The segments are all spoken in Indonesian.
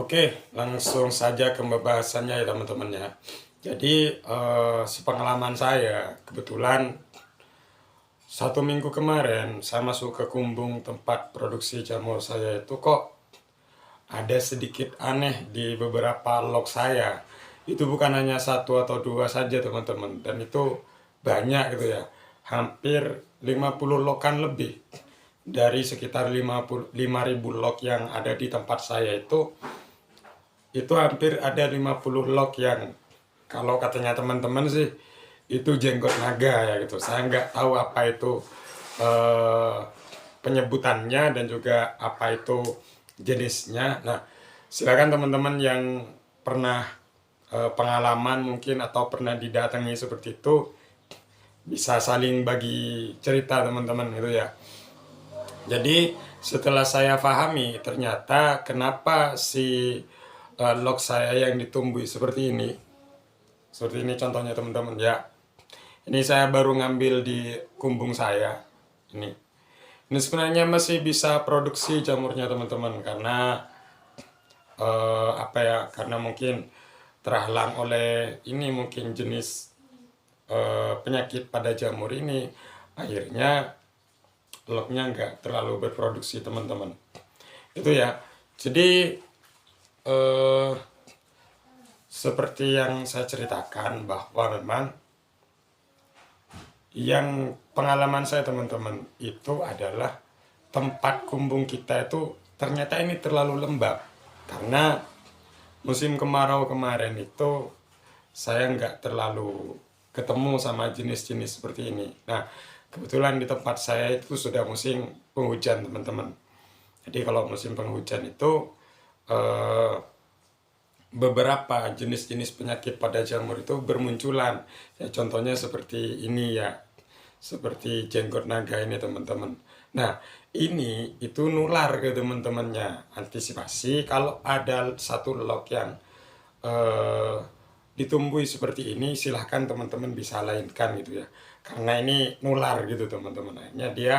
Oke, langsung saja ke pembahasannya ya teman-teman ya. Jadi sepengalaman saya, kebetulan 1 minggu kemarin saya masuk ke kumbung tempat produksi jamur saya itu kok ada sedikit aneh di beberapa log saya. Itu bukan hanya satu atau dua saja teman-teman, dan itu banyak gitu ya. Hampir 50 lokan lebih dari sekitar 5.000 log yang ada di tempat saya itu hampir ada 50 log yang kalau katanya teman-teman sih itu jenggot naga ya gitu. Saya nggak tahu apa itu eh, penyebutannya dan juga apa itu jenisnya. Nah, silakan teman-teman yang pernah pengalaman mungkin atau pernah didatangi seperti itu bisa saling bagi cerita teman-teman gitu ya. Jadi setelah saya pahami ternyata kenapa si log saya yang ditumbuhi seperti ini. Seperti ini contohnya teman-teman ya. Ini saya baru ngambil di kumbung saya. Ini. Ini sebenarnya masih bisa produksi jamurnya teman-teman karena apa ya? Karena mungkin terhalang oleh ini mungkin jenis penyakit pada jamur ini. Akhirnya lognya nggak terlalu berproduksi teman-teman. Itu ya. Jadi seperti yang saya ceritakan bahwa memang yang pengalaman saya teman-teman itu adalah tempat kumbung kita itu ternyata ini terlalu lembab karena musim kemarau kemarin itu saya nggak terlalu ketemu sama jenis-jenis seperti ini. Nah, kebetulan di tempat saya itu sudah musim penghujan teman-teman. Jadi kalau musim penghujan itu beberapa jenis-jenis penyakit pada jamur itu bermunculan. Ya, contohnya seperti ini ya, seperti jenggot naga ini teman-teman. Nah, ini itu nular ke teman-temannya. Antisipasi kalau ada satu log yang ditumbuhi seperti ini, silahkan teman-teman bisa lainkan gitu ya. Karena ini nular gitu teman-teman. Akhirnya dia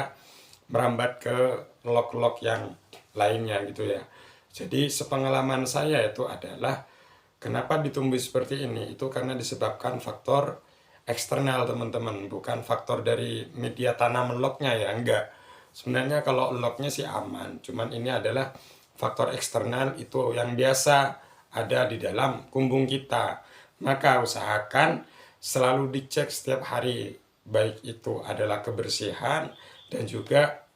merambat ke log-log yang lainnya gitu ya. Jadi sepengalaman saya itu adalah kenapa ditumbuhi seperti ini itu karena disebabkan faktor eksternal teman-teman, bukan faktor dari media tanam lognya ya, enggak. Sebenarnya kalau lognya sih aman, cuman ini adalah faktor eksternal itu yang biasa ada di dalam kumbung kita. Maka usahakan selalu dicek setiap hari, baik itu adalah kebersihan dan juga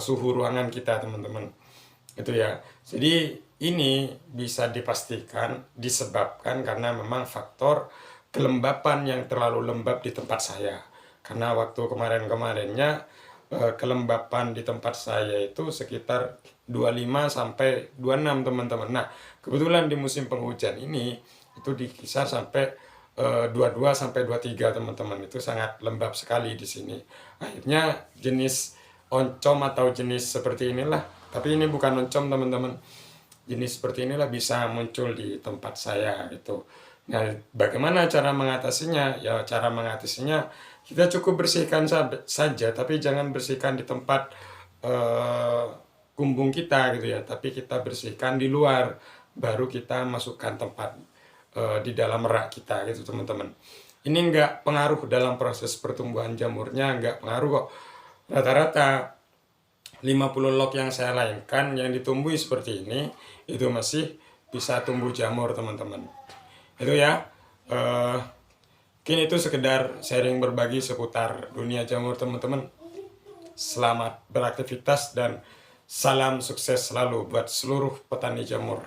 suhu ruangan kita teman-teman. Itu ya. Jadi ini bisa dipastikan disebabkan karena memang faktor kelembapan yang terlalu lembab di tempat saya. Karena waktu kemarin-kemarinnya kelembapan di tempat saya itu sekitar 25 sampai 26 teman-teman. Nah, kebetulan di musim penghujan ini itu dikisar sampai 22 sampai 23 teman-teman. Itu sangat lembab sekali di sini. Akhirnya jenis oncom atau jenis seperti inilah, tapi ini bukan oncom teman-teman, jenis seperti inilah bisa muncul di tempat saya gitu. Nah, bagaimana cara mengatasinya? Ya, cara mengatasinya kita cukup bersihkan saja, tapi jangan bersihkan di tempat kumbung kita gitu ya, tapi kita bersihkan di luar, baru kita masukkan tempat di dalam rak kita gitu teman-teman. Ini nggak pengaruh dalam proses pertumbuhan jamurnya, nggak pengaruh kok. Rata-rata 50 log yang saya lainkan yang ditumbuhi seperti ini itu masih bisa tumbuh jamur teman-teman. Itu ya. Mungkin itu sekedar sharing berbagi seputar dunia jamur teman-teman. Selamat beraktivitas dan salam sukses selalu buat seluruh petani jamur.